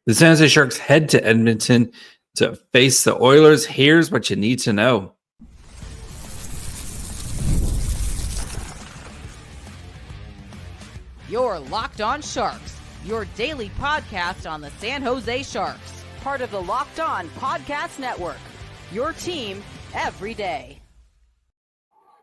The San Jose Sharks head to Edmonton to face the Oilers. Here's what you need to know. You're Locked On Sharks, your daily podcast on the San Jose Sharks, part of the Locked On Podcast Network, your team every day.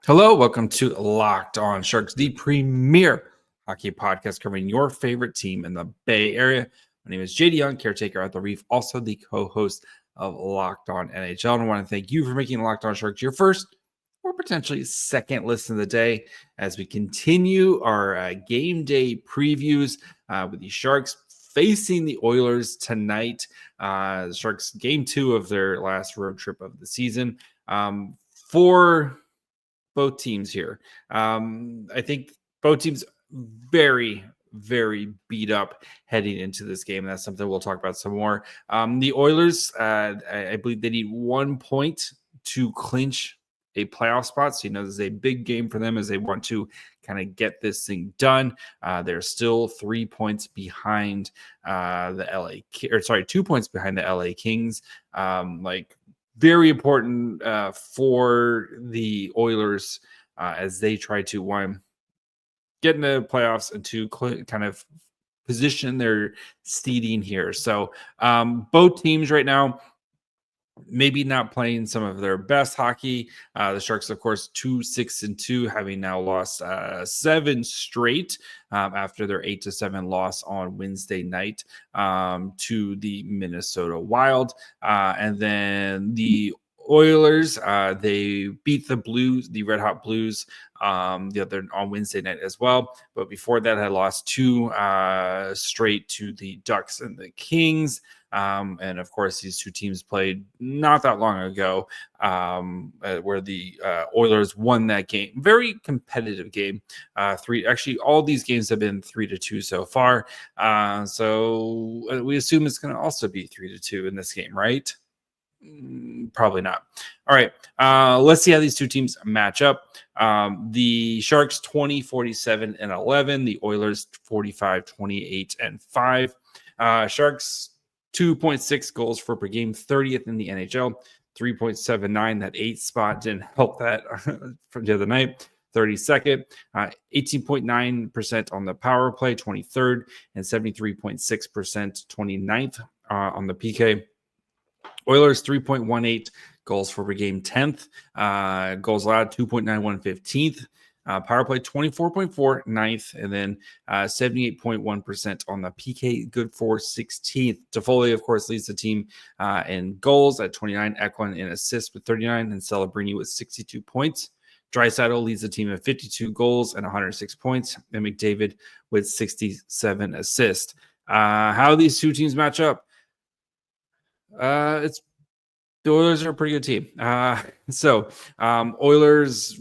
Hello, welcome to Locked On Sharks, the premier hockey podcast covering your favorite team in the Bay Area. My name is JD Young, caretaker at the Reef, also the co-host of Locked On NHL. And I want to thank you for making Locked On Sharks your first or potentially second listen of the day as we continue our game day previews with the Sharks facing the Oilers tonight. The Sharks game 2 of their last road trip of the season. For both teams here, I think both teams very beat up heading into this game. That's something we'll talk about some more. The Oilers, I believe they need 1 point to clinch a playoff spot. So, this is a big game for them as they want to kind of get this thing done. They're still 3 points behind the 2 points behind the LA Kings. Very important for the Oilers as they try to get into the playoffs and to kind of position their seeding here. So both teams right now, maybe not playing some of their best hockey. The Sharks, of course, 2-6-2, having now lost 7 straight after their 8-7 loss on Wednesday night to the Minnesota Wild. And then the Oilers, they beat the Blues, the Red Hot Blues, on Wednesday night as well. But before that, had lost 2 straight to the Ducks and the Kings. And of course, these two teams played not that long ago, where the Oilers won that game. Very competitive game. All these games have been 3-2 so far. So we assume it's going to also be 3-2 in this game, right? Probably not. All right. Let's see how these two teams match up. The Sharks 20-47-11. The Oilers 45-28-5. Sharks 2.6 goals per game, 30th in the NHL, 3.79. That 8th spot didn't help that from the other night. 32nd, 18.9% on the power play, 23rd, and 73.6%, 29th on the PK. Oilers 3.18 goals per game, 10th. Goals allowed 2.91, 15th. Power play 24.4, 9th, and then 78.1% on the PK, good for 16th. Toffoli, of course, leads the team in goals at 29, Macklin in assists with 39, and Celebrini with 62 points. Draisaitl leads the team at 52 goals and 106 points, and McDavid with 67 assists. How these two teams match up? The Oilers are a pretty good team. Oilers,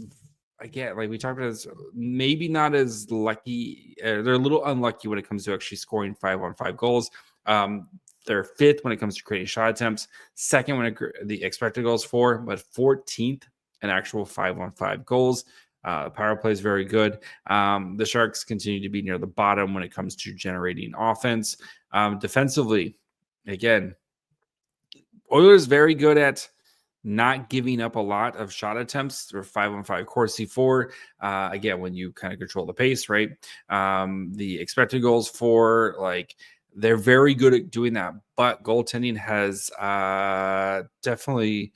again, like we talked about, this, maybe not as lucky. They're a little unlucky when it comes to actually scoring 5-on-5 goals. They're 5th when it comes to creating shot attempts, 2nd when the expected goals for, but 14th in actual 5-on-5 goals. Power play is very good. The Sharks continue to be near the bottom when it comes to generating offense. Defensively, again, Oilers very good at not giving up a lot of shot attempts. They're 5-on-5 Corsi 4. Again, when you kind of control the pace, right? The expected goals for, they're very good at doing that. But goaltending has definitely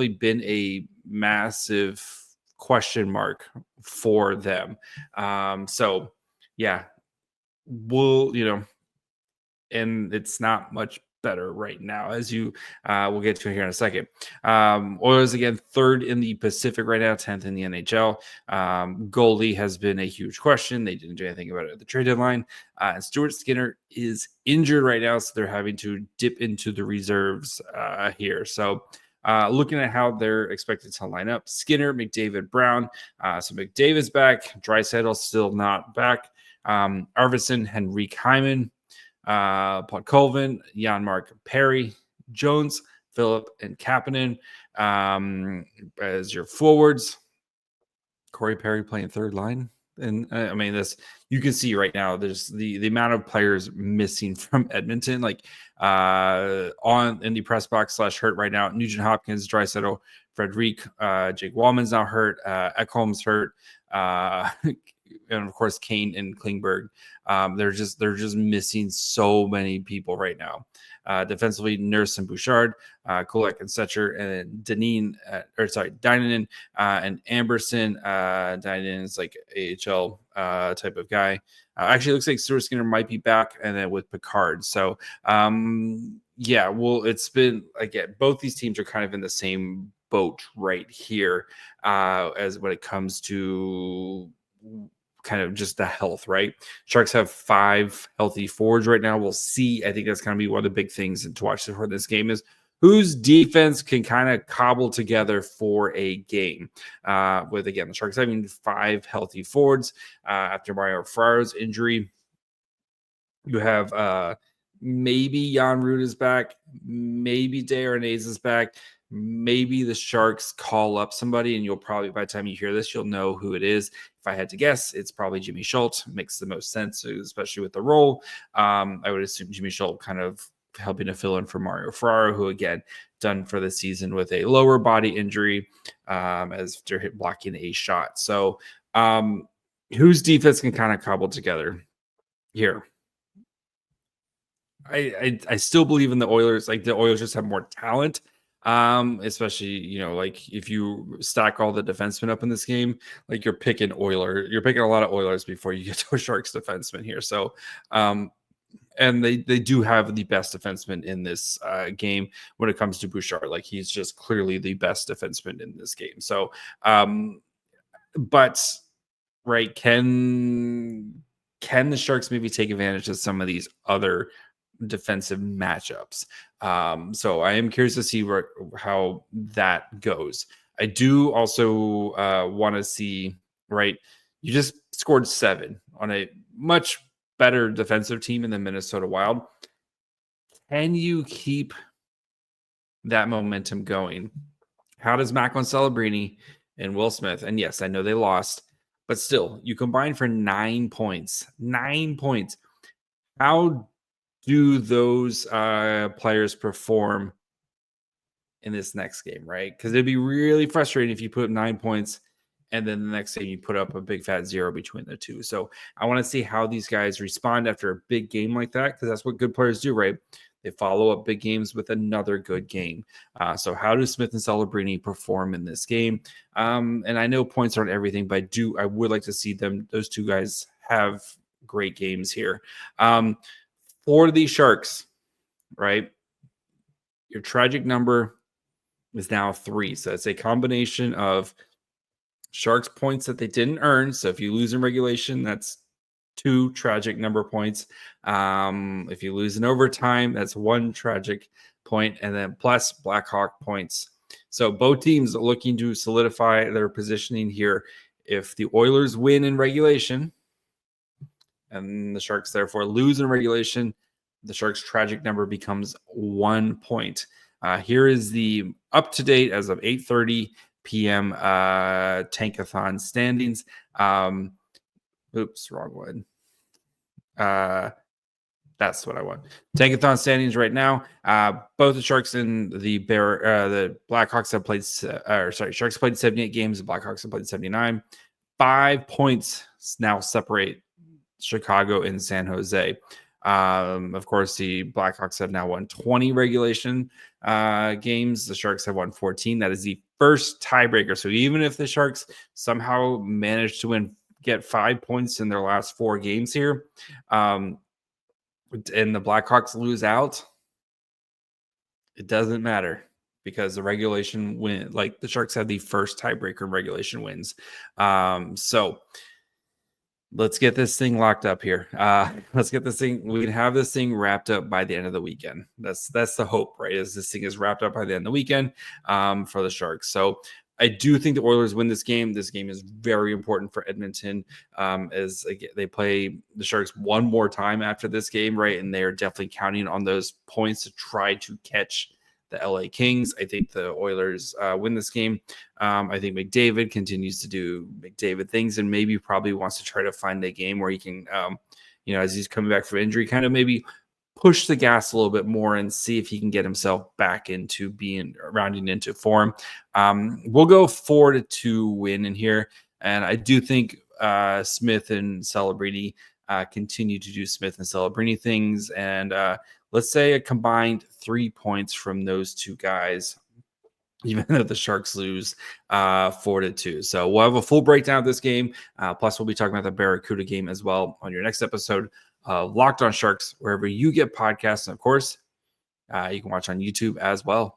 been a massive question mark for them. And it's not much better right now, as we'll get to here in a second. Oilers again 3rd in the Pacific right now, 10th in the NHL. Goalie has been a huge question. They didn't do anything about it at the trade deadline. And Stuart Skinner is injured right now, so they're having to dip into the reserves here. So looking at how they're expected to line up: Skinner, McDavid, Brown. So McDavid's back. Draisaitl still not back. Arvidsson, Henrik Hyman, Podkolvin, Jan-Mark Perry, Jones, Phillip, and Kapanen as your forwards. Corey Perry playing third line. And I mean, this you can see right now. There's the amount of players missing from Edmonton, like on in the press box / hurt right now. Nugent Hopkins, Draisaitl, Frederic, Jake Wallman's now hurt. Ekholm's hurt, and of course Kane and Klingberg. They're just missing so many people right now. Defensively, Nurse and Bouchard, Kulak and Setcher, and Dynanen and Amberson. Dynanen is like AHL type of guy. Actually, it looks like Stuart Skinner might be back, and then with Picard. So, yeah, well, it's been, again, both these teams are kind of in the same boat right here as when it comes to kind of just the health, right? Sharks have 5 healthy forwards right now. We'll see. I think that's going to be one of the big things to watch for this game is whose defense can kind of cobble together for a game. With, again, the Sharks having 5 healthy forwards after Mario Ferraro's injury. You have maybe Jan Root is back. Maybe Dejarnaise is back. Maybe the Sharks call up somebody, and you'll probably, by the time you hear this, you'll know who it is. If I had to guess, it's probably Jimmy Schultz. Makes the most sense, especially with the role. I would assume Jimmy Schultz kind of helping to fill in for Mario Ferraro, who, again, done for the season with a lower body injury as they're blocking a shot. So whose defense can kind of cobble together here? I still believe in the Oilers. Like, the Oilers just have more talent. Especially, like if you stack all the defensemen up in this game, like you're picking a lot of Oilers before you get to a Sharks defenseman here. So, and they do have the best defenseman in this game when it comes to Bouchard. Like, he's just clearly the best defenseman in this game. So, but right, can the Sharks maybe take advantage of some of these other defensive matchups? So I am curious to see how that goes. I do also want to see, right, you just scored 7 on a much better defensive team in the Minnesota Wild. Can you keep that momentum going? How does Macklin, Celebrini, and Will Smith, and yes, I know they lost, but still, you combine for 9 points. 9 points. How do those players perform in this next game, right? Because it'd be really frustrating if you put up 9 points and then the next game you put up a big fat 0 between the two. So I want to see how these guys respond after a big game like that, because that's what good players do, right? They follow up big games with another good game. So how do Smith and Celebrini perform in this game? And I know points aren't everything, but I would like to see those two guys have great games here. For the Sharks, right, your tragic number is now 3. So it's a combination of Sharks points that they didn't earn. So if you lose in regulation, that's 2 tragic number points. If you lose in overtime, that's 1 tragic point, and then plus Blackhawk points. So both teams are looking to solidify their positioning here. If the Oilers win in regulation and the Sharks therefore lose in regulation, the Sharks' tragic number becomes 1 point. Here is the up-to-date as of 8:30 p.m. Tankathon standings. Oops, wrong one. That's what I want. Tankathon standings right now. Both the Sharks and the Blackhawks have played. Sharks played 78 games. The Blackhawks have played 79. 5 points now separate Chicago and San Jose. Of course, the Blackhawks have now won 20 regulation games. The Sharks have won 14. That is the first tiebreaker. So even if the Sharks somehow manage to get 5 points in their last 4 games here, and the Blackhawks lose out, it doesn't matter, because the regulation win, like the Sharks had the first tiebreaker in regulation wins. So let's get this thing locked up here. Let's get this thing. We can have this thing wrapped up by the end of the weekend. That's the hope, right? Is this thing is wrapped up by the end of the weekend for the Sharks. So I do think the Oilers win this game. This game is very important for Edmonton as they play the Sharks one more time after this game, right? And they are definitely counting on those points to try to catch the LA Kings. I think the Oilers win this game. I think McDavid continues to do McDavid things and maybe probably wants to try to find a game where he can, as he's coming back from injury, kind of maybe push the gas a little bit more and see if he can get himself back into rounding into form. We'll go 4-2 win in here. And I do think Smith and Celebrini continue to do Smith and Celebrini things. And let's say a combined 3 points from those two guys, even though the Sharks lose 4-2. So we'll have a full breakdown of this game. Plus, we'll be talking about the Barracuda game as well on your next episode. Locked on Sharks, wherever you get podcasts. And of course, you can watch on YouTube as well.